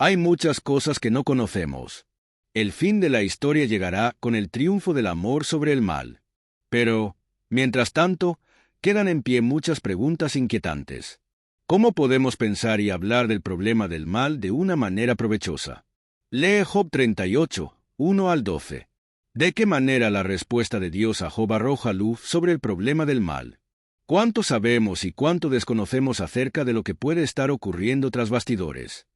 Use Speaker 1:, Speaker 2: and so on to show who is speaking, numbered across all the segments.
Speaker 1: Hay muchas cosas que no conocemos. El fin de la historia llegará con el triunfo del amor sobre el mal. Pero, mientras tanto, quedan en pie muchas preguntas inquietantes. ¿Cómo podemos pensar y hablar del problema del mal de una manera provechosa? Lee Job 38, 1 al 12. ¿De qué manera la respuesta de Dios a Job arroja luz sobre el problema del mal? ¿Cuánto sabemos y cuánto desconocemos acerca de lo que puede estar ocurriendo tras bastidores?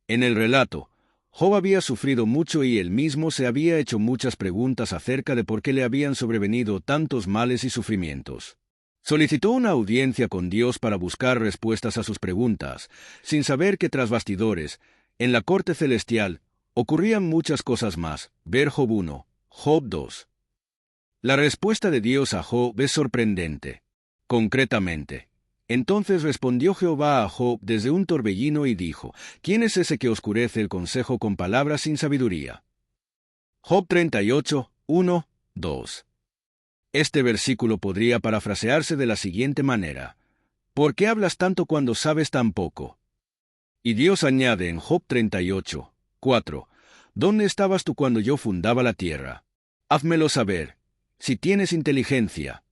Speaker 1: En el relato, Job había sufrido mucho y él mismo se había hecho muchas preguntas acerca de por qué le habían sobrevenido tantos males y sufrimientos. Solicitó una audiencia con Dios para buscar respuestas a sus preguntas, sin saber que tras bastidores, en la corte celestial, ocurrían muchas cosas más. Ver Job 1, Job 2. La respuesta de Dios a Job es sorprendente. Concretamente, entonces respondió Jehová a Job desde un torbellino y dijo: ¿Quién es ese que oscurece el consejo con palabras sin sabiduría? Job 38, 1, 2. Este versículo podría parafrasearse de la siguiente manera: ¿por qué hablas tanto cuando sabes tan poco? Y Dios añade en Job 38, 4, ¿dónde estabas tú cuando yo fundaba la tierra? Házmelo saber, si tienes inteligencia.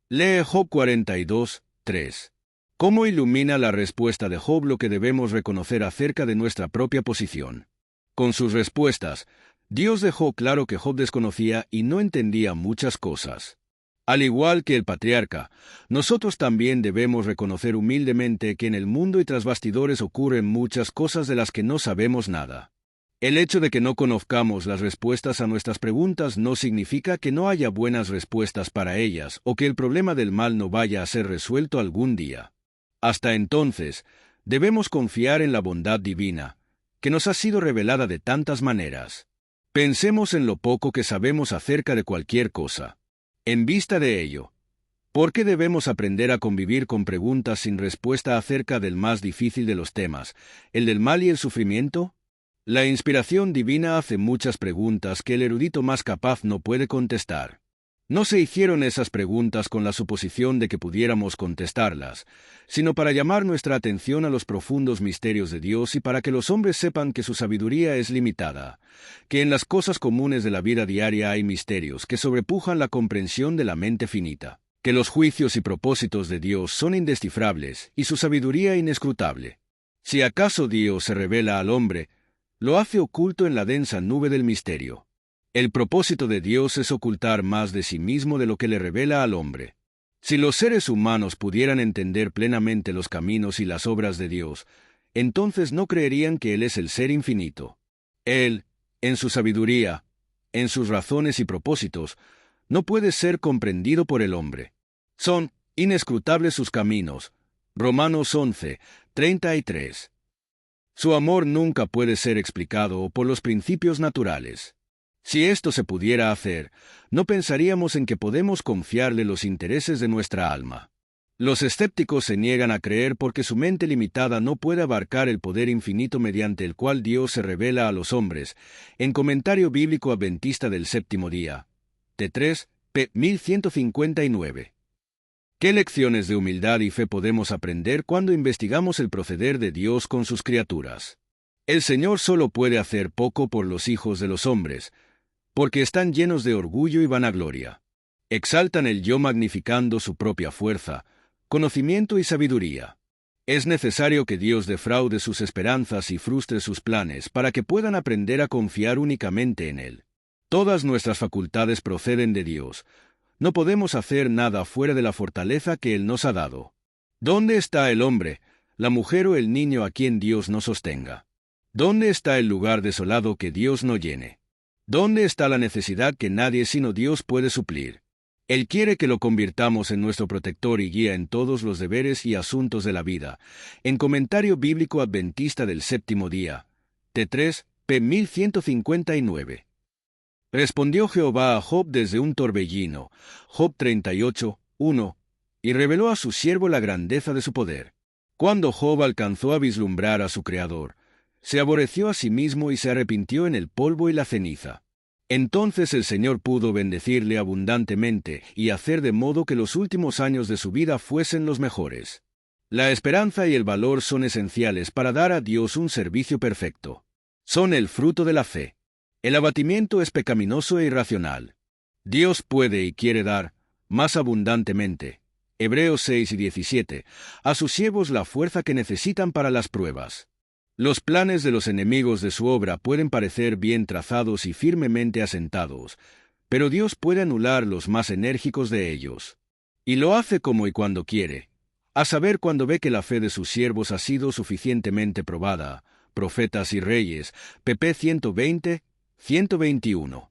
Speaker 1: Lee Job 42, 3. ¿Cómo ilumina la respuesta de Job lo que debemos reconocer acerca de nuestra propia posición? Con sus respuestas, Dios dejó claro que Job desconocía y no entendía muchas cosas. Al igual que el patriarca, nosotros también debemos reconocer humildemente que en el mundo y tras bastidores ocurren muchas cosas de las que no sabemos nada. El hecho de que no conozcamos las respuestas a nuestras preguntas no significa que no haya buenas respuestas para ellas o que el problema del mal no vaya a ser resuelto algún día. Hasta entonces, debemos confiar en la bondad divina, que nos ha sido revelada de tantas maneras. Pensemos en lo poco que sabemos acerca de cualquier cosa. En vista de ello, ¿por qué debemos aprender a convivir con preguntas sin respuesta acerca del más difícil de los temas, el del mal y el sufrimiento? La inspiración divina hace muchas preguntas que el erudito más capaz no puede contestar. No se hicieron esas preguntas con la suposición de que pudiéramos contestarlas, sino para llamar nuestra atención a los profundos misterios de Dios y para que los hombres sepan que su sabiduría es limitada, que en las cosas comunes de la vida diaria hay misterios que sobrepujan la comprensión de la mente finita, que los juicios y propósitos de Dios son indescifrables y su sabiduría inescrutable. Si acaso Dios se revela al hombre, lo hace oculto en la densa nube del misterio. El propósito de Dios es ocultar más de sí mismo de lo que le revela al hombre. Si los seres humanos pudieran entender plenamente los caminos y las obras de Dios, entonces no creerían que Él es el ser infinito. Él, en su sabiduría, en sus razones y propósitos, no puede ser comprendido por el hombre. Son inescrutables sus caminos. Romanos 11, 33. Su amor nunca puede ser explicado por los principios naturales. Si esto se pudiera hacer, no pensaríamos en que podemos confiarle los intereses de nuestra alma. Los escépticos se niegan a creer porque su mente limitada no puede abarcar el poder infinito mediante el cual Dios se revela a los hombres. En Comentario Bíblico Adventista del Séptimo Día, T3, p. 1159. ¿Qué lecciones de humildad y fe podemos aprender cuando investigamos el proceder de Dios con sus criaturas? El Señor solo puede hacer poco por los hijos de los hombres, porque están llenos de orgullo y vanagloria. Exaltan el yo magnificando su propia fuerza, conocimiento y sabiduría. Es necesario que Dios defraude sus esperanzas y frustre sus planes para que puedan aprender a confiar únicamente en Él. Todas nuestras facultades proceden de Dios. No podemos hacer nada fuera de la fortaleza que Él nos ha dado. ¿Dónde está el hombre, la mujer o el niño a quien Dios no sostenga? ¿Dónde está el lugar desolado que Dios no llene? ¿Dónde está la necesidad que nadie sino Dios puede suplir? Él quiere que lo convirtamos en nuestro protector y guía en todos los deberes y asuntos de la vida. En Comentario Bíblico Adventista del Séptimo Día, T3, p. 1159. Respondió Jehová a Job desde un torbellino, Job 38, 1, y reveló a su siervo la grandeza de su poder. Cuando Job alcanzó a vislumbrar a su Creador, se aborreció a sí mismo y se arrepintió en el polvo y la ceniza. Entonces el Señor pudo bendecirle abundantemente y hacer de modo que los últimos años de su vida fuesen los mejores. La esperanza y el valor son esenciales para dar a Dios un servicio perfecto. Son el fruto de la fe. El abatimiento es pecaminoso e irracional. Dios puede y quiere dar, más abundantemente, Hebreos 6 y 17, a sus siervos la fuerza que necesitan para las pruebas. Los planes de los enemigos de su obra pueden parecer bien trazados y firmemente asentados, pero Dios puede anular los más enérgicos de ellos. Y lo hace como y cuando quiere, a saber cuando ve que la fe de sus siervos ha sido suficientemente probada. Profetas y Reyes, pp. 120, 121.